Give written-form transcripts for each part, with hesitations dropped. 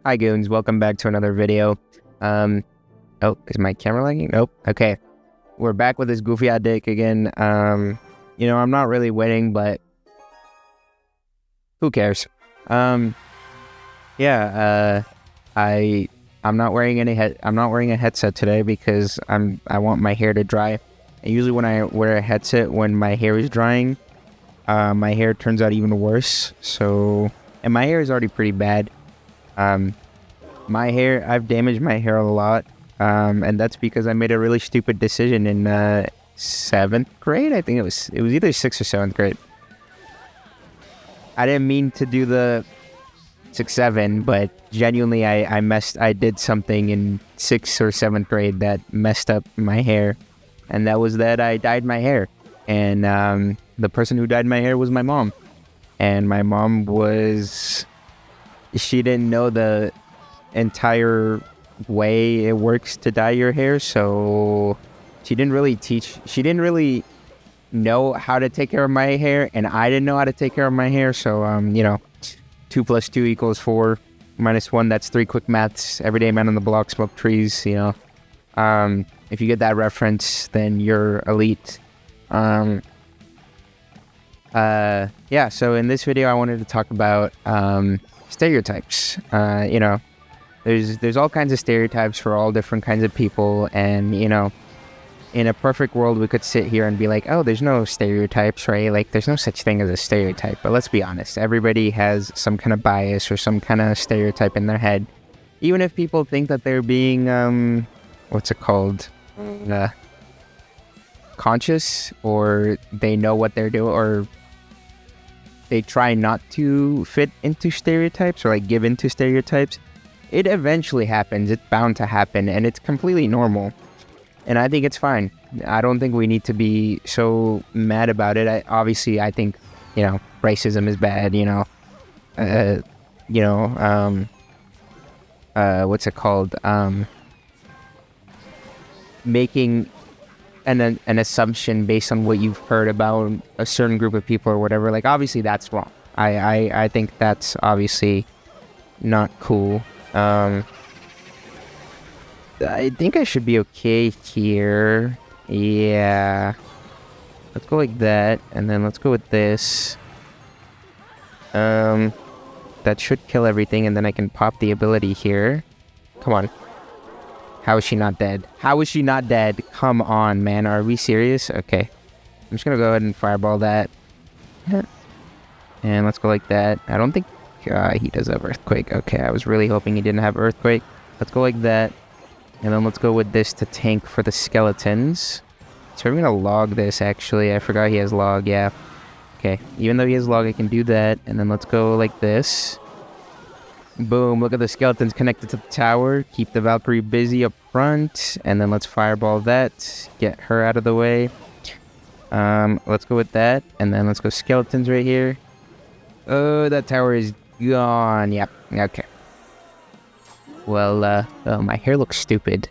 Hi goons, welcome back to another video. Oh, is my camera lagging? Nope. Okay. We're back with this goofy odd dick again. I'm not really winning, but who cares? Yeah, I'm not wearing I'm not wearing a headset today because I want my hair to dry. And usually when I wear a headset when my hair is drying, my hair turns out even worse. And my hair is already pretty bad. I've damaged my hair a lot, and that's because I made a really stupid decision in 7th grade. I think it was either 6th or 7th grade. I didn't mean to do the 6-7, but genuinely I did something in 6th or 7th grade that messed up my hair, and that was that I dyed my hair. And the person who dyed my hair was my mom, and my mom she didn't know the entire way it works to dye your hair, so she didn't really know how to take care of my hair, and I didn't know how to take care of my hair. So 2 + 2 = 4 - 1, that's 3 quick maths. Everyday man on the block smoke trees. If you get that reference, then you're elite. Yeah, so in this video I wanted to talk about stereotypes. There's all kinds of stereotypes for all different kinds of people, and in a perfect world we could sit here and be like, oh, there's no stereotypes, right? Like, there's no such thing as a stereotype. But let's be honest, everybody has some kind of bias or some kind of stereotype in their head, even if people think that they're being conscious, or they know what they're doing, or they try not to fit into stereotypes or like give into stereotypes. It eventually happens. It's bound to happen, and it's completely normal. And I think it's fine. I don't think we need to be so mad about it. I think, racism is bad. What's it called? Making an assumption based on what you've heard about a certain group of people or whatever. Like, obviously that's wrong. I think that's obviously not cool. I think I should be okay here. Yeah. Let's go like that, and then let's go with this. That should kill everything, and then I can pop the ability here. Come on. How is she not dead? How is she not dead? Come on, man. Are we serious? Okay. I'm just gonna go ahead and fireball that. And let's go like that. I don't think he does have Earthquake. Okay, I was really hoping he didn't have Earthquake. Let's go like that. And then let's go with this to tank for the skeletons. So we're gonna log this, actually. I forgot he has log, yeah. Okay, even though he has log, I can do that. And then let's go like this. Boom, look at the skeletons connected to the tower. Keep the Valkyrie busy up front. And then let's fireball that. Get her out of the way. Let's go with that. And then let's go skeletons right here. Oh, that tower is gone. Yep, okay. Well, oh, my hair looks stupid.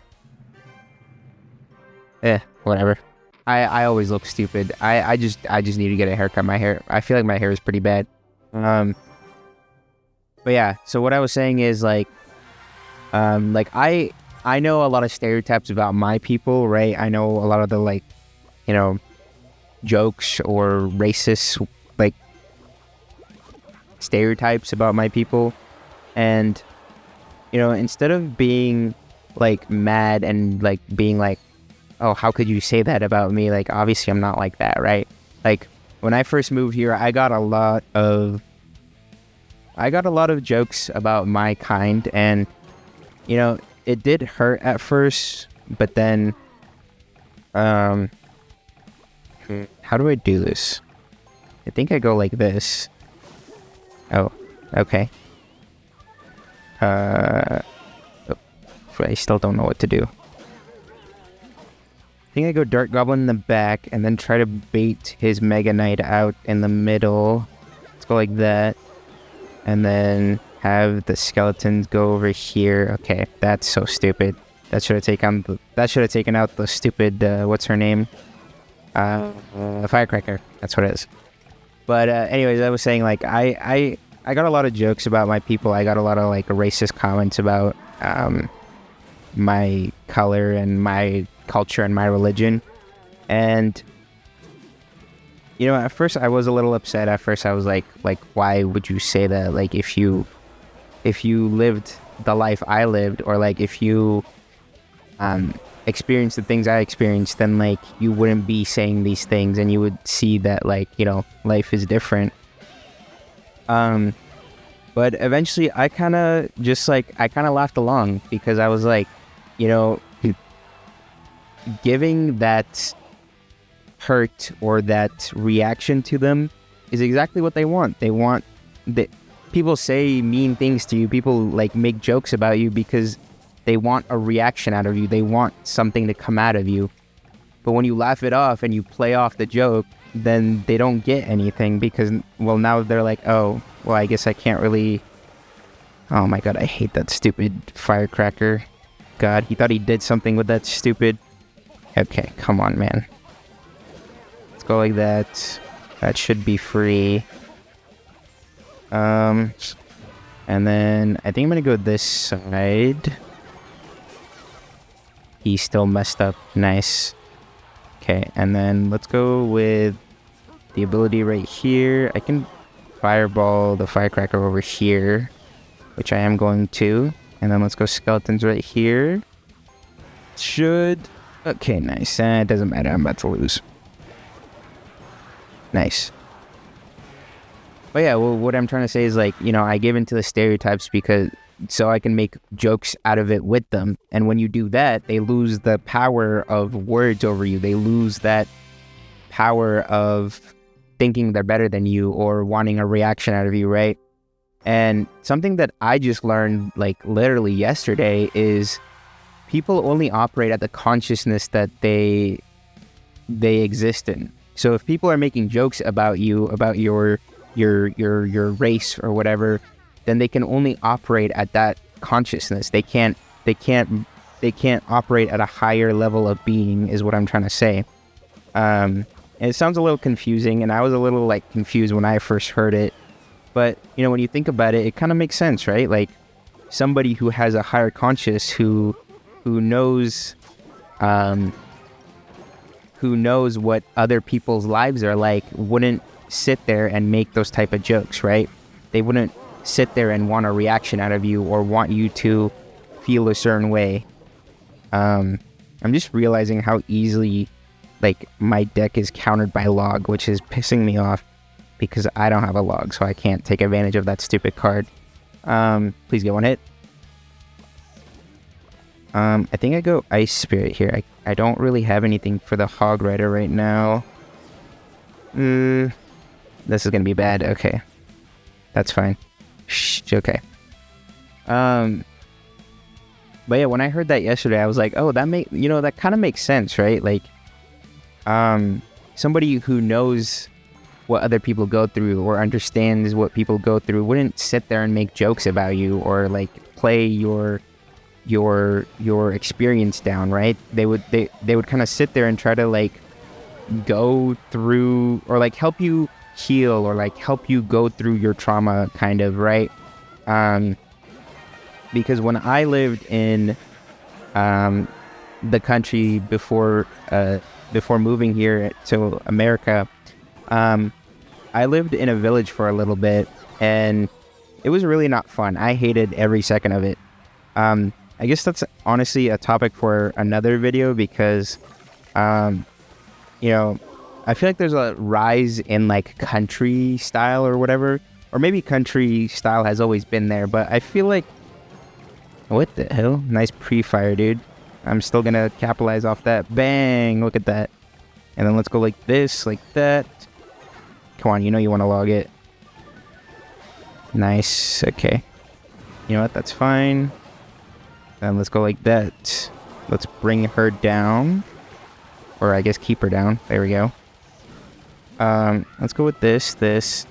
Whatever. I always look stupid. I just need to get a haircut. I feel like my hair is pretty bad. But yeah, so what I was saying is I know a lot of stereotypes about my people, right? I know a lot of the jokes or racist stereotypes about my people. And instead of being mad and being oh, how could you say that about me? Obviously I'm not like that, right? When I first moved here, I got a lot of jokes about my kind, and it did hurt at first, but then how do I do this? I think I go like this. Oh, okay. I still don't know what to do. I think I go Dark Goblin in the back, and then try to bait his Mega Knight out in the middle. Let's go like that. And then have the skeletons go over here. Okay, that's so stupid. That should have taken out the stupid, what's her name? Firecracker. That's what it is. But anyways, I was saying, I I got a lot of jokes about my people. I got a lot of like racist comments about my color and my culture and my religion. And you know, at first I was a little upset. At first I was like, why would you say that? Like, if you lived the life I lived, or like if you experienced the things I experienced, then like you wouldn't be saying these things, and you would see that like, you know, life is different. But eventually I kind of laughed along, because I was like, you know, giving that hurt or that reaction to them is exactly what they want. They want that people say mean things to you. People like make jokes about you because they want a reaction out of you. They want something to come out of you. But when you laugh it off and you play off the joke, then they don't get anything, because, well, now they're like, oh, well, I guess I can't really... Oh my god, I hate that stupid firecracker. God, he thought he did something with that stupid... Okay, come on, man. Let's go like that. That should be free. And then I think I'm gonna go this side. He's still messed up. Nice. Okay, and then let's go with the ability right here. I can fireball the firecracker over here, which I am going to. And then let's go skeletons right here. Should... Okay, nice. It doesn't matter. I'm about to lose. Nice. But yeah, well, what I'm trying to say is, like, you know, I give into the stereotypes because so I can make jokes out of it with them. And when you do that, they lose the power of words over you. They lose that power of thinking they're better than you or wanting a reaction out of you, right? And something that I just learned, like, literally yesterday is people only operate at the consciousness that they exist in. So if people are making jokes about you, about your race or whatever, then they can only operate at that consciousness. They can't operate at a higher level of being, is what I'm trying to say. And it sounds a little confusing, and I was a little like confused when I first heard it. But you know, when you think about it, it kind of makes sense, right? Like somebody who has a higher conscious, who knows what other people's lives are like, wouldn't sit there and make those type of jokes, right? They wouldn't sit there and want a reaction out of you or want you to feel a certain way. I'm just realizing how easily, like, my deck is countered by log, which is pissing me off because I don't have a log, so I can't take advantage of that stupid card. Please get one hit. I think I go Ice Spirit here. I don't really have anything for the Hog Rider right now. This is gonna be bad. Okay, that's fine. Shh, okay. But yeah, when I heard that yesterday, I was like, oh, that kind of makes sense, right? Like, somebody who knows what other people go through or understands what people go through wouldn't sit there and make jokes about you or like play your experience down, right? They would kind of sit there and try to like go through or like help you heal or like help you go through your trauma, kind of, right? Because when I lived in the country before moving here to America, I lived in a village for a little bit, and it was really not fun. I hated every second of it. I guess that's honestly a topic for another video because, you know, I feel like there's a rise in like country style or whatever, or maybe country style has always been there, but I feel like, what the hell? Nice pre-fire, dude. I'm still gonna capitalize off that. Bang! Look at that. And then let's go like this, like that. Come on, you know you want to log it. Nice. Okay. You know what? That's fine. Then let's go like that. Let's bring her down. Or I guess keep her down. There we go. Let's go with this.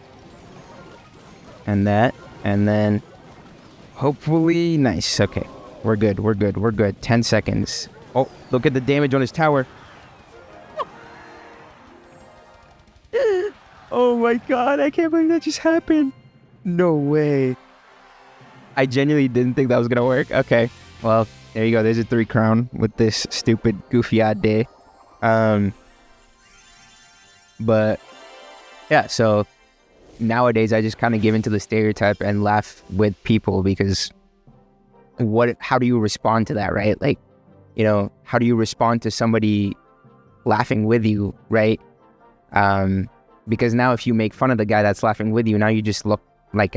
And that. And then hopefully... Nice. Okay. We're good. 10 seconds. Oh, look at the damage on his tower. Oh my god, I can't believe that just happened. No way. I genuinely didn't think that was gonna work. Okay. Well, there you go. There's a 3 crown with this stupid goofy odd day. But yeah, so nowadays I just kind of give into the stereotype and laugh with people because how do you respond to that, right? Like, you know, how do you respond to somebody laughing with you, right? Because now if you make fun of the guy that's laughing with you, now you just look like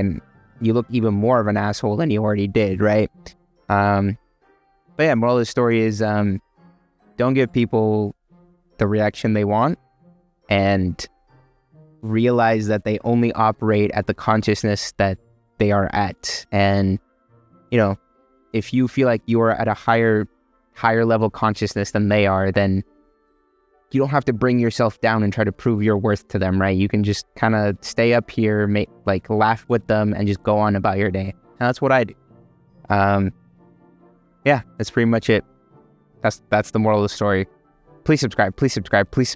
you look even more of an asshole than you already did, right? But yeah, moral of the story is don't give people the reaction they want, and realize that they only operate at the consciousness that they are at. And, you know, if you feel like you are at a higher level consciousness than they are, then you don't have to bring yourself down and try to prove your worth to them, right? You can just kind of stay up here, laugh with them, and just go on about your day. And that's what I do. Yeah, that's pretty much it. That's the moral of the story. Please subscribe. Please subscribe. Please